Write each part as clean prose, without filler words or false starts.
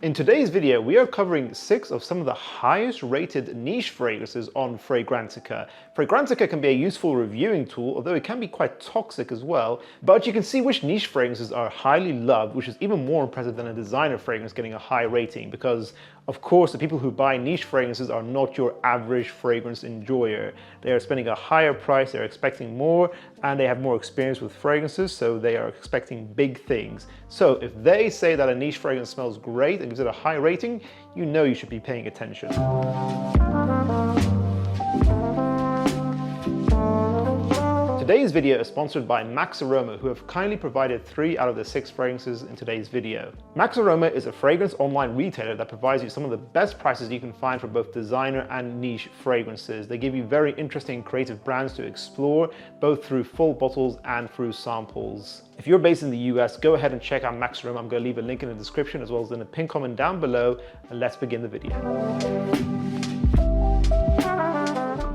In today's video, we are covering 6 of some of the highest rated niche fragrances on Fragrantica. Fragrantica can be a useful reviewing tool, although it can be quite toxic as well, but you can see which niche fragrances are highly loved, which is even more impressive than a designer fragrance getting a high rating, because of course the people who buy niche fragrances are not your average fragrance enjoyer. They are spending a higher price, they're expecting more, and they have more experience with fragrances, so they are expecting big things. So if they say that a niche fragrance smells great and gives it a high rating, you know you should be paying attention. Today's video is sponsored by Max Aroma, who have kindly provided 3 out of the 6 fragrances in today's video. Max Aroma is a fragrance online retailer that provides you some of the best prices you can find for both designer and niche fragrances. They give you very interesting creative brands to explore, both through full bottles and through samples. If you're based in the US, go ahead and check out Max Aroma. I'm going to leave a link in the description as well as in the pinned comment down below, and let's begin the video.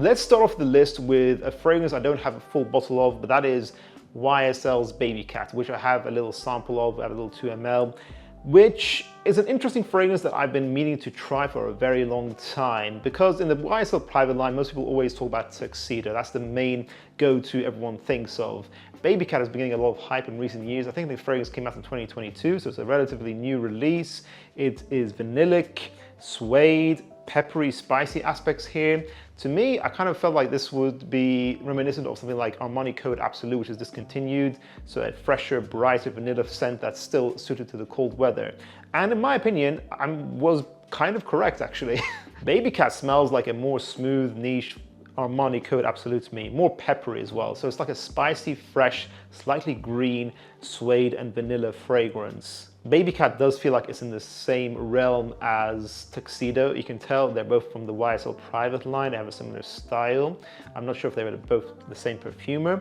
Let's start off the list with a fragrance I don't have a full bottle of, but that is YSL's Babycat, which I have a little sample of at a little 2 ml, which is an interesting fragrance that I've been meaning to try for a very long time, because in the YSL private line, most people always talk about Tuxedo. That's the main go-to everyone thinks of. Babycat has been getting a lot of hype in recent years. I think the fragrance came out in 2022, so it's a relatively new release. It is vanillic, suede, peppery, spicy aspects here. To me, I kind of felt like this would be reminiscent of something like Armani Code Absolu, which is discontinued, so a fresher, brighter vanilla scent that's still suited to the cold weather. And in my opinion, I was kind of correct actually. Babycat smells like a more smooth, niche Armani Code Absolu to me, more peppery as well. So it's like a spicy, fresh, slightly green, suede and vanilla fragrance. Babycat does feel like it's in the same realm as Tuxedo. You can tell they're both from the YSL private line. They have a similar style. I'm not sure if they were both the same perfumer,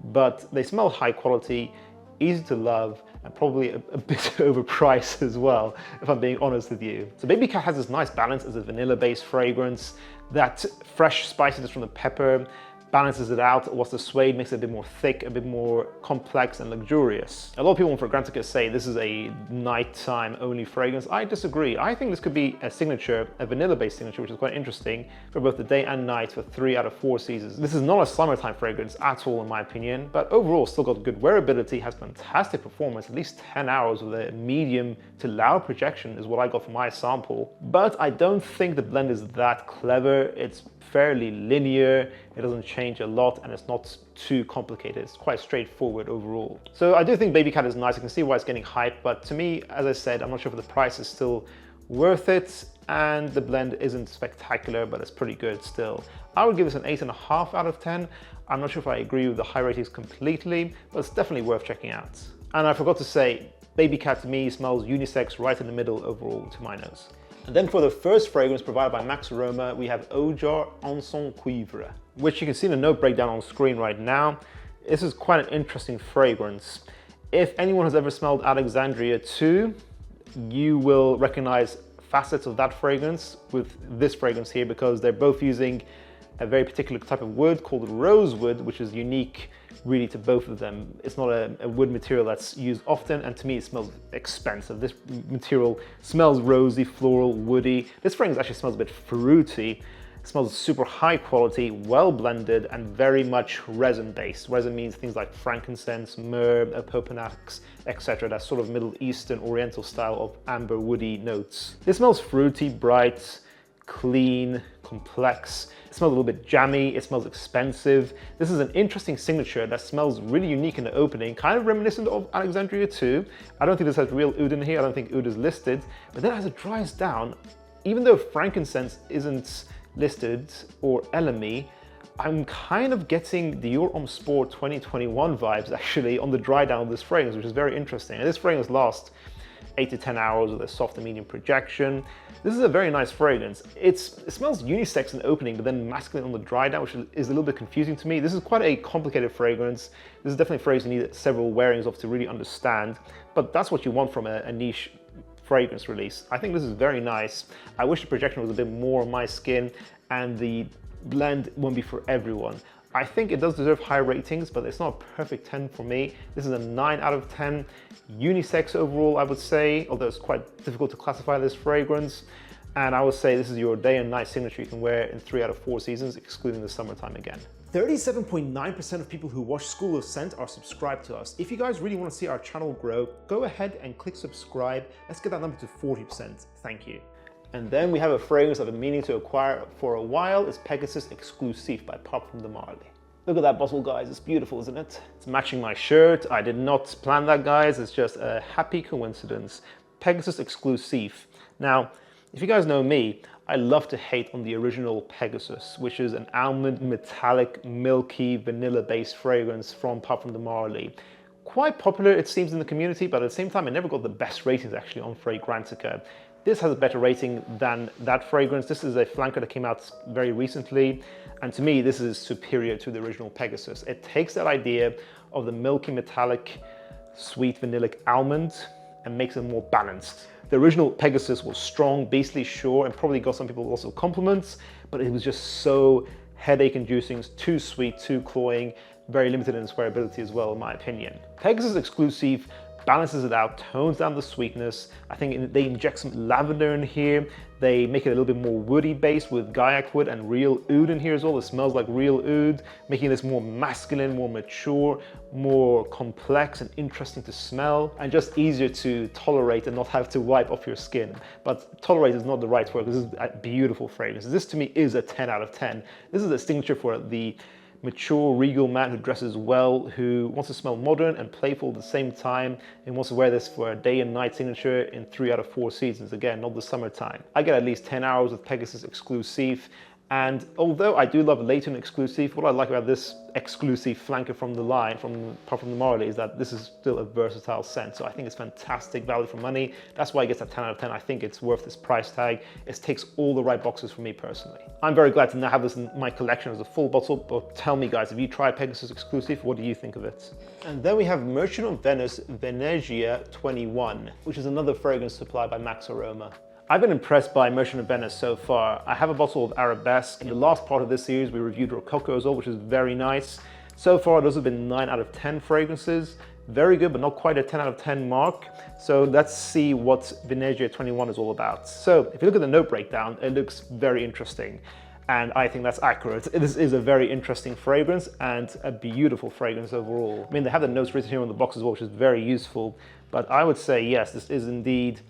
but they smell high quality, easy to love, and probably a bit overpriced as well, if I'm being honest with you. So Babycat has this nice balance as a vanilla-based fragrance. That fresh spiciness from the pepper balances it out, whilst the suede makes it a bit more thick, a bit more complex and luxurious. A lot of people on Fragrantica say this is a nighttime only fragrance. I disagree. I think this could be a signature, a vanilla-based signature, which is quite interesting for both the day and night for 3 out of 4 seasons. This is not a summertime fragrance at all in my opinion, but overall still got good wearability, has fantastic performance, at least 10 hours with a medium to loud projection is what I got from my sample. But I don't think the blend is that clever. It's fairly linear, it doesn't change a lot, and it's not too complicated. It's quite straightforward overall. So I do think Babycat is nice. I can see why it's getting hype, but to me, as I said, I'm not sure if the price is still worth it, and the blend isn't spectacular, but it's pretty good still. I would give this an 8.5 out of 10. I'm not sure if I agree with the high ratings completely, but it's definitely worth checking out. And I forgot to say, Babycat to me smells unisex right in the middle overall to my nose. And then for the first fragrance provided by Max Aroma, we have Ojar AnonQura, which you can see in the note breakdown on screen right now. This is quite an interesting fragrance. If anyone has ever smelled Alexandria 2, you will recognize facets of that fragrance with this fragrance here, because they're both using a very particular type of wood called rosewood, which is unique really to both of them. It's not a wood material that's used often, and to me it smells expensive. This material smells rosy, floral, woody. This fragrance actually smells a bit fruity. It smells super high quality, well blended, and very much resin based. Resin means things like frankincense, myrrh, opopanax, etc. That sort of Middle Eastern Oriental style of amber woody notes. This smells fruity, bright, clean, complex. It smells a little bit jammy, it smells expensive. This is an interesting signature that smells really unique in the opening, kind of reminiscent of Alexandria 2. I don't think this has real oud in here, I don't think oud is listed, but then as it dries down, even though frankincense isn't listed or elemi, I'm kind of getting Dior Homme Sport 2021 vibes actually on the dry down of this fragrance, which is very interesting. And this fragrance lasts 8 to 10 hours with a soft and medium projection. This is a very nice fragrance. It smells unisex in the opening, but then masculine on the dry down, which is a little bit confusing to me. This is quite a complicated fragrance. This is definitely a fragrance you need several wearings of to really understand, but that's what you want from a niche fragrance release. I think this is very nice. I wish the projection was a bit more on my skin, and the blend won't be for everyone. I think it does deserve high ratings, but it's not a perfect 10 for me. This is a 9 out of 10. Unisex overall, I would say, although it's quite difficult to classify this fragrance. And I would say this is your day and night signature you can wear in 3 out of 4 seasons, excluding the summertime again. 37.9% of people who watch School of Scent are subscribed to us. If you guys really want to see our channel grow, go ahead and click subscribe. Let's get that number to 40%. Thank you. And then we have a fragrance I've been meaning to acquire for a while. It's Pegasus Exclusive by Parfum de Marly. Look at that bottle, guys. It's beautiful, isn't it? It's matching my shirt. I did not plan that, guys. It's just a happy coincidence. Pegasus Exclusive. Now, if you guys know me, I love to hate on the original Pegasus, which is an almond, metallic, milky, vanilla-based fragrance from Parfum de Marly. Quite popular, it seems, in the community, but at the same time, it never got the best ratings, actually, on Fragrantica. This has a better rating than that fragrance. This is a flanker that came out very recently, and to me, this is superior to the original Pegasus. It takes that idea of the milky, metallic, sweet, vanillic almond and makes it more balanced. The original Pegasus was strong, beastly sure, and probably got some people also compliments, but it was just so headache-inducing, too sweet, too cloying, very limited in its wearability as well, in my opinion. Pegasus Exclusive balances it out, tones down the sweetness. I think they inject some lavender in here. They make it a little bit more woody based with Gaiac wood and real oud in here as well. It smells like real oud, making this more masculine, more mature, more complex and interesting to smell, and just easier to tolerate and not have to wipe off your skin. But tolerate is not the right word. This is a beautiful fragrance. This to me is a 10 out of 10. This is a signature for the mature, regal man who dresses well, who wants to smell modern and playful at the same time, and wants to wear this for a day and night signature in 3 out of 4 seasons. Again, not the summertime. I get at least 10 hours with Pegasus Exclusive. And although I do love Layton Exclusive, what I like about this exclusive flanker from the line, from Parfum de Marly, is that this is still a versatile scent. So I think it's fantastic value for money. That's why it gets a 10 out of 10. I think it's worth this price tag. It ticks all the right boxes for me personally. I'm very glad to now have this in my collection as a full bottle, but tell me guys, have you tried Pegasus Exclusive? What do you think of it? And then we have Merchant of Venice Venezia 21, which is another fragrance supplied by Max Aroma. I've been impressed by Merchant of Venice so far. I have a bottle of Arabesque. In the last part of this series, we reviewed Rococo as well, which is very nice. So far, those have been 9 out of 10 fragrances. Very good, but not quite a 10 out of 10 mark. So let's see what Venezia 21 is all about. So if you look at the note breakdown, it looks very interesting. And I think that's accurate. This is a very interesting fragrance and a beautiful fragrance overall. I mean, they have the notes written here on the box as well, which is very useful. But I would say, yes, this is indeed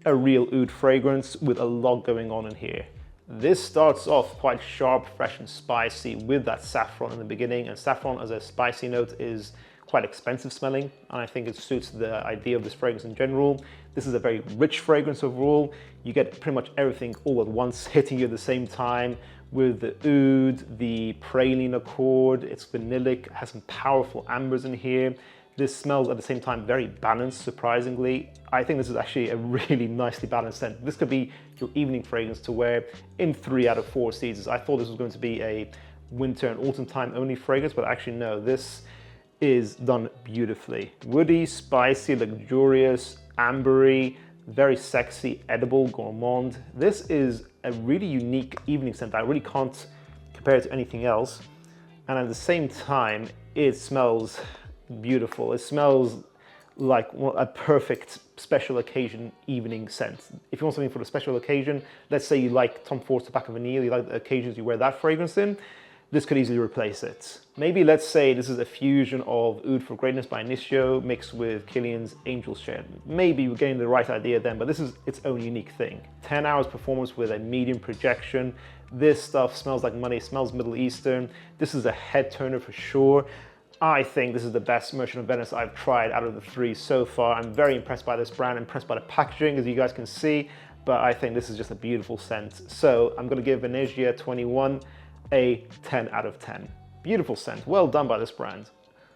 a real oud fragrance with a lot going on in here. This starts off quite sharp, fresh and spicy with that saffron in the beginning, and saffron as a spicy note is quite expensive smelling, and I think it suits the idea of this fragrance in general. This is a very rich fragrance overall. You get pretty much everything all at once hitting you at the same time with the oud, the praline accord, it's vanillic, has some powerful ambers in here. This smells at the same time very balanced, surprisingly. I think this is actually a really nicely balanced scent. This could be your evening fragrance to wear in 3 out of 4 seasons. I thought this was going to be a winter and autumn time only fragrance, but actually no, this is done beautifully. Woody, spicy, luxurious, ambery, very sexy, edible, gourmand. This is a really unique evening scent. I really can't compare it to anything else. And at the same time, it smells beautiful. It smells like a perfect special occasion evening scent. If you want something for a special occasion, let's say you like Tom Ford's Tobacco Vanille, you like the occasions you wear that fragrance in, this could easily replace it. Maybe let's say this is a fusion of Oud for Greatness by Initio mixed with Kilian's Angel's Share. Maybe we're getting the right idea then, but this is its own unique thing. 10 hours performance with a medium projection. This stuff smells like money, smells Middle Eastern. This is a head turner for sure. I think this is the best Merchant of Venice I've tried out of the 3 so far. I'm very impressed by this brand, impressed by the packaging, as you guys can see, but I think this is just a beautiful scent. So I'm gonna give Venezia 21 a 10 out of 10. Beautiful scent, well done by this brand.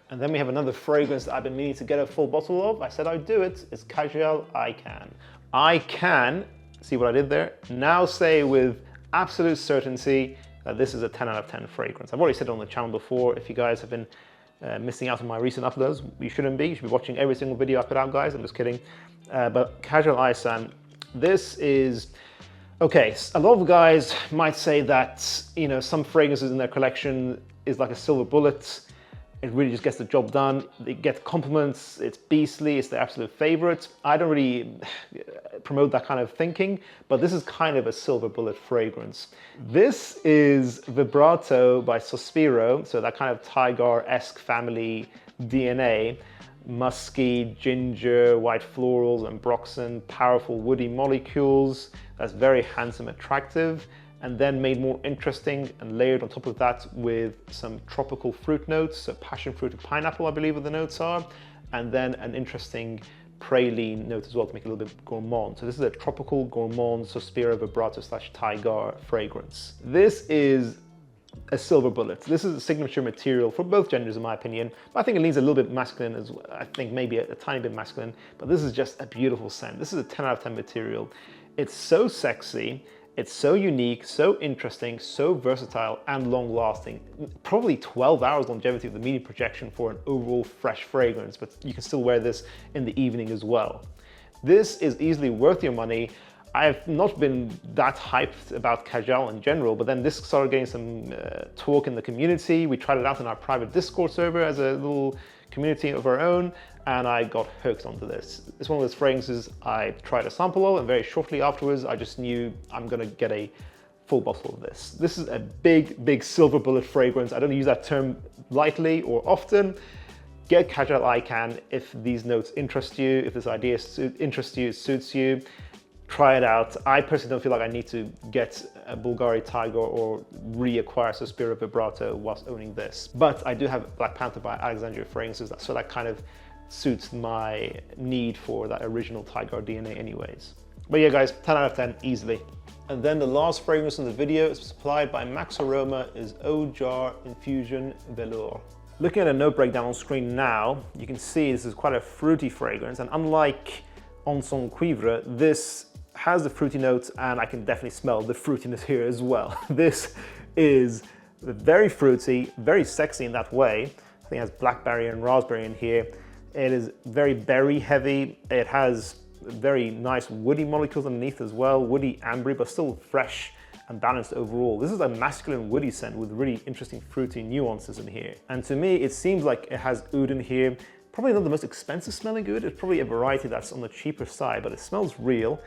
And then we have another fragrance that I've been meaning to get a full bottle of. I said I'd do it. It's Kajal Äican. I can, see what I did there, now say with absolute certainty that this is a 10 out of 10 fragrance. I've already said it on the channel before. If you guys have been missing out on my recent uploads, you shouldn't be. You should be watching every single video I put out, guys. I'm just kidding. But Kajal Äican, this is, okay, a lot of guys might say that, you know, some fragrances in their collection is like a silver bullet. It really just gets the job done. It gets compliments, it's beastly, it's the absolute favorite. I don't really promote that kind of thinking, but this is kind of a silver bullet fragrance. This is Vibrato by Sospiro, so that kind of Tygar-esque family DNA. Musky, ginger, white florals, ambroxan, powerful woody molecules. That's very handsome, attractive, and then made more interesting and layered on top of that with some tropical fruit notes, so passion fruit and pineapple, I believe what the notes are, and then an interesting praline note as well to make it a little bit gourmand. So this is a tropical gourmand Sospiro Vibrato / Tygar fragrance. This is a silver bullet. This is a signature material for both genders in my opinion, but I think it leans a little bit masculine as well. I think maybe a tiny bit masculine, but this is just a beautiful scent. This is a 10 out of 10 material. It's so sexy, it's so unique, so interesting, so versatile and long lasting. Probably 12 hours longevity with the medium projection for an overall fresh fragrance, but you can still wear this in the evening as well. This is easily worth your money. I've not been that hyped about Kajal in general, but then this started getting some talk in the community. We tried it out in our private Discord server as a little community of our own, and I got hooked onto this. It's one of those fragrances I tried a sample of, and very shortly afterwards, I just knew I'm gonna get a full bottle of this. This is a big, big silver bullet fragrance. I don't use that term lightly or often. Get Kajal Äican if these notes interest you, if this idea interests you, suits you. Try it out. I personally don't feel like I need to get a Bvlgari Tygar or reacquire Sospiro Vibrato whilst owning this. But I do have Black Panther by Alexandria fragrances, so that kind of suits my need for that original Tygar DNA anyways. But yeah guys, 10 out of 10 easily. And then the last fragrance in the video, supplied by Max Aroma, is Ojar Infusion Vor. Looking at a note breakdown on screen now, you can see this is quite a fruity fragrance, and unlike Encens Cuivre, this has the fruity notes, and I can definitely smell the fruitiness here as well. This is very fruity, very sexy in that way. I think it has blackberry and raspberry in here. It is very berry heavy. It has very nice woody molecules underneath as well, woody ambery, but still fresh and balanced overall. This is a masculine woody scent with really interesting fruity nuances in here. And to me, it seems like it has oud in here. Probably not the most expensive smelling oud. It's probably a variety that's on the cheaper side, but it smells real.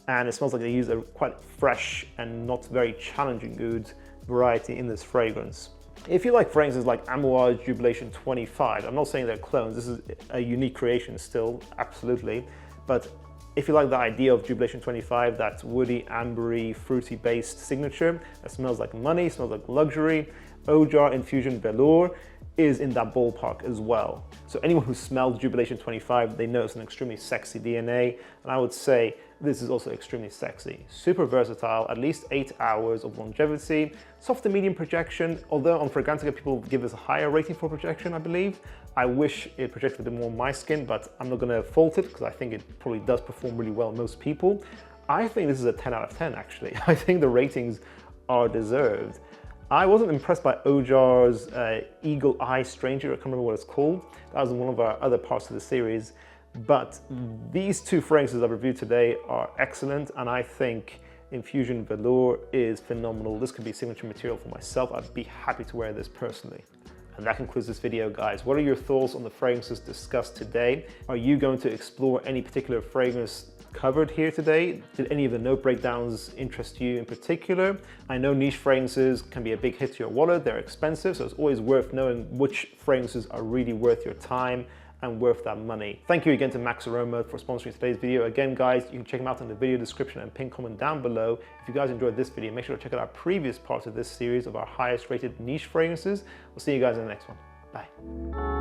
And it smells like they use a quite fresh and not very challenging oud variety in this fragrance. If you like fragrances like Amouage Jubilation 25, I'm not saying they're clones, this is a unique creation still, absolutely. But if you like the idea of Jubilation 25, that woody, ambery, fruity based signature that smells like money, smells like luxury, Ojar Infusion Vor is in that ballpark as well. So anyone who smelled Jubilation 25, they know it's an extremely sexy DNA, and I would say this is also extremely sexy. Super versatile, at least 8 hours of longevity, soft to medium projection, although on Fragrantica people give this a higher rating for projection, I believe. I wish it projected a bit more on my skin, but I'm not gonna fault it because I think it probably does perform really well on most people. I think this is a 10 out of 10 actually. I think the ratings are deserved. I wasn't impressed by Ojar's Eagle Eye Stranger, I can't remember what it's called. That was in one of our other parts of the series. But these two fragrances I've reviewed today are excellent, and I think Infusion Vor is phenomenal. This could be signature material for myself. I'd be happy to wear this personally. And that concludes this video, guys. What are your thoughts on the fragrances discussed today? Are you going to explore any particular fragrance covered here today? Did any of the note breakdowns interest you in particular? I know niche fragrances can be a big hit to your wallet. They're expensive, so it's always worth knowing which fragrances are really worth your time and worth that money. Thank you again to Max Aroma for sponsoring today's video. Again, guys, you can check them out in the video description and pin comment down below. If you guys enjoyed this video, make sure to check out our previous parts of this series of our highest rated niche fragrances. We'll see you guys in the next one. Bye.